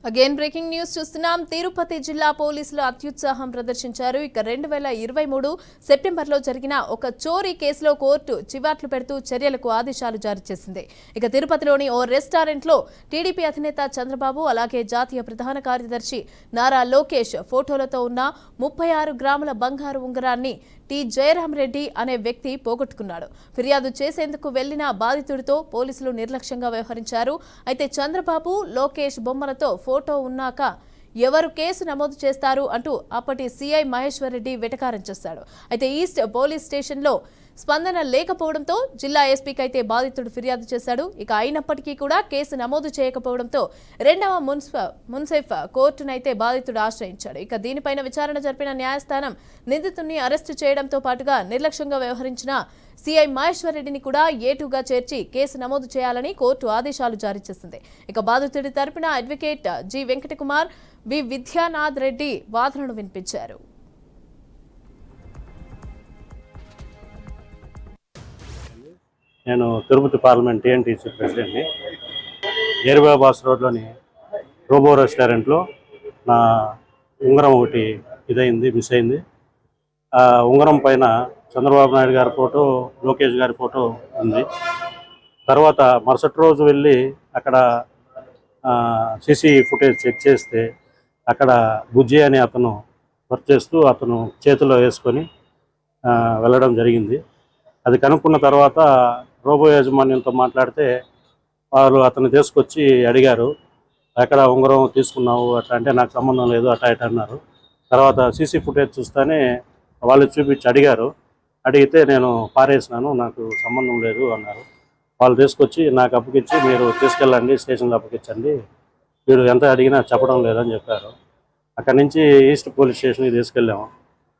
Again breaking news చూస్తున్నాం. తిరుపతి జిల్లా పోలీసులు అత్యుత్సాహం ప్రదర్శించారు. ఇక 2023 సెప్టెంబర్లో జరిగిన ఒక చోరీ కేసులో కోర్టు చివాట్లు పెడుతూ చర్యలకు ఆదేశాలు జారీ చేసింది. ఇక తిరుపతిలోని ఓ రెస్టారెంట్లో టీడీపీ అధినేత చంద్రబాబు అలాగే జాతీయ ప్రధాన కార్యదర్శి నారా లోకేష్ ఫోటోలతో ఉన్న 36 గ్రాముల బంగారు ఉంగరాన్ని టి జయరామరెడ్డి అనే వ్యక్తి పోగొట్టుకున్నాడు. ఫిర్యాదు చేసేందుకు వెళ్లిన బాధితుడితో పోలీసులు నిర్లక్ష్యంగా వ్యవహరించారు. అయితే చంద్రబాబు లోకేష్ బొమ్మలతో ఫోటో ఉన్నాక ఎవరు కేసు నమోదు చేస్తారు అంటూ అప్పటి సీఐ మహేశ్వర్ రెడ్డి వెటకారం చేశాడు. అయితే ఈస్ట్ పోలీస్ స్టేషన్లో స్పందన లేకపోవడంతో జిల్లా ఎస్పీకి అయితే బాధితుడు ఫిర్యాదు చేశాడు. ఇక అయినప్పటికీ కూడా కేసు నమోదు చేయకపోవడంతో రెండవ మున్సిఫ్ కోర్టునైతే బాధితుడు ఆశ్రయించాడు. ఇక దీనిపైన విచారణ జరిపిన న్యాయస్థానం నిందితుడిని అరెస్టు చేయడంతో పాటుగా నిర్లక్ష్యంగా వ్యవహరించిన సీఐ మహేశ్వర్ రెడ్డిని కూడా ఏటుగా చేర్చి కేసు నమోదు చేయాలని కోర్టు ఆదేశాలు జారీ చేసింది. ఇక బాధితుడి తరపున అడ్వకేట్ జి వెంకటకుమార్, వి విద్యానాథ్ రెడ్డి వాదనలు వినిపించారు. నేను తిరుపతి పార్లమెంట్ టీఎన్టీసీ ప్రెసిడెంట్ని. ఏరుబాబాస్ రోడ్లోని రోబో రెస్టారెంట్లో నా ఉంగరం ఒకటి మిస్ అయింది. ఆ ఉంగరం పైన చంద్రబాబు నాయుడు గారి ఫోటో, లోకేష్ గారి ఫోటో ఉంది. తర్వాత మరుసటి రోజు వెళ్ళి అక్కడ సీసీ ఫుటేజ్ చెక్ చేస్తే అక్కడ బుజ్జి అని అతను వర్క్ చేస్తూ అతను చేతిలో వేసుకొని వెళ్ళడం జరిగింది. అది కనుక్కున్న తర్వాత రోబో యాజమాన్యంతో మాట్లాడితే వాళ్ళు అతను తీసుకొచ్చి అడిగారు, ఎక్కడ ఉంగరం తీసుకున్నావు అట్లా అంటే నాకు సంబంధం లేదు అట్లా ఇట్లా అన్నారు. తర్వాత సీసీ ఫుటేజ్ చూస్తేనే వాళ్ళు చూపించి అడిగితే నేను పారేసినాను, నాకు సంబంధం లేదు అన్నారు. వాళ్ళు తీసుకొచ్చి నాకు అప్పగించి మీరు తీసుకెళ్ళండి, స్టేషన్లో అప్పగించండి, వీడు ఎంత అడిగినా చెప్పడం లేదని చెప్పారు. అక్కడి నుంచి ఈస్ట్ పోలీస్ స్టేషన్కి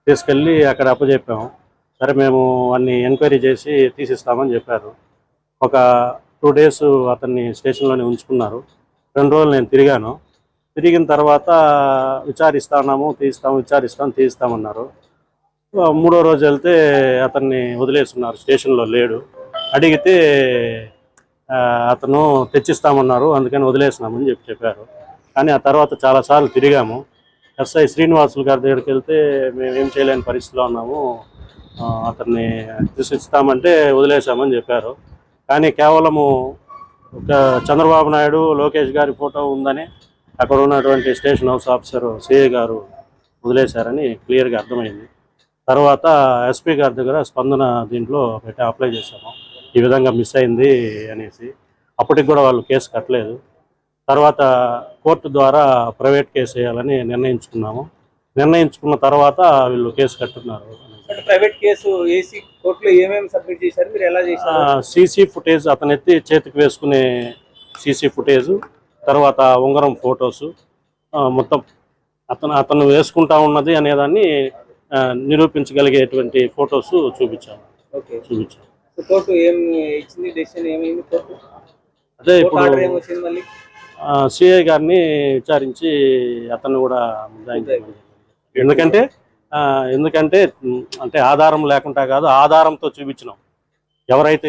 తీసుకెళ్ళి అక్కడ అప్పచెప్పాము. సరే మేము అన్ని ఎంక్వైరీ చేసి తీసిస్తామని చెప్పారు. ఒక 2 days అతన్ని స్టేషన్లోనే ఉంచుకున్నారు. 2 రోజులు నేను తిరిగిన తర్వాత తీస్తామన్నారు. 3వ రోజు వెళ్తే అతన్ని వదిలేస్తున్నారు, స్టేషన్లో లేడు. అడిగితే అతను తెచ్చిస్తామన్నారు, అందుకని వదిలేసినామని చెప్పారు. కానీ ఆ తర్వాత చాలాసార్లు తిరిగాము. ఎస్ఐ శ్రీనివాసులు గారి దగ్గరికి వెళ్తే మేమేం చేయలేని పరిస్థితిలో ఉన్నాము, అతన్ని తీసిస్తామంటే వదిలేసామని చెప్పారు. కానీ కేవలము ఒక చంద్రబాబు నాయుడు, లోకేష్ గారి ఫోటో ఉందని అక్కడ ఉన్నటువంటి స్టేషన్ హౌస్ ఆఫీసర్ సిఐ గారు వదిలేశారని క్లియర్గా అర్థమైంది. తర్వాత ఎస్పీ గారి దగ్గర స్పందన దీంట్లో పెట్టి అప్లై చేశాము, ఈ విధంగా మిస్ అయింది అనేసి. అప్పటికి కూడా వాళ్ళు కేసు కట్టలేదు. తర్వాత కోర్టు ద్వారా ప్రైవేట్ కేసు వేయాలని నిర్ణయించుకున్న తర్వాత వీళ్ళు కేసు కట్టున్నారు. ప్రైవేట్ కేసు ఏసీ కోర్టులో ఏమేమి సబ్మిట్ చేశారు, మీరు ఎలా చేశారు? సీసీ ఫుటేజ్, అతను ఎత్తి చేతికి వేసుకునే సీసీ ఫుటేజ్, తర్వాత ఉంగరం ఫొటోస్, మొత్తం అతను వేసుకుంటా ఉన్నది అనేదాన్ని నిరూపించగలిగేటువంటి ఫొటోస్ చూపించాము. కోర్టు ఏం ఇచ్చింది, డెసిషన్ ఏమైంది కోర్టు? అదే ఇప్పుడు సిఐ గారిని విచారించి అతను కూడా ఎందుకంటే అంటే ఆధారం లేకుండా కాదు, ఆధారంతో చూపించినాం. ఎవరైతే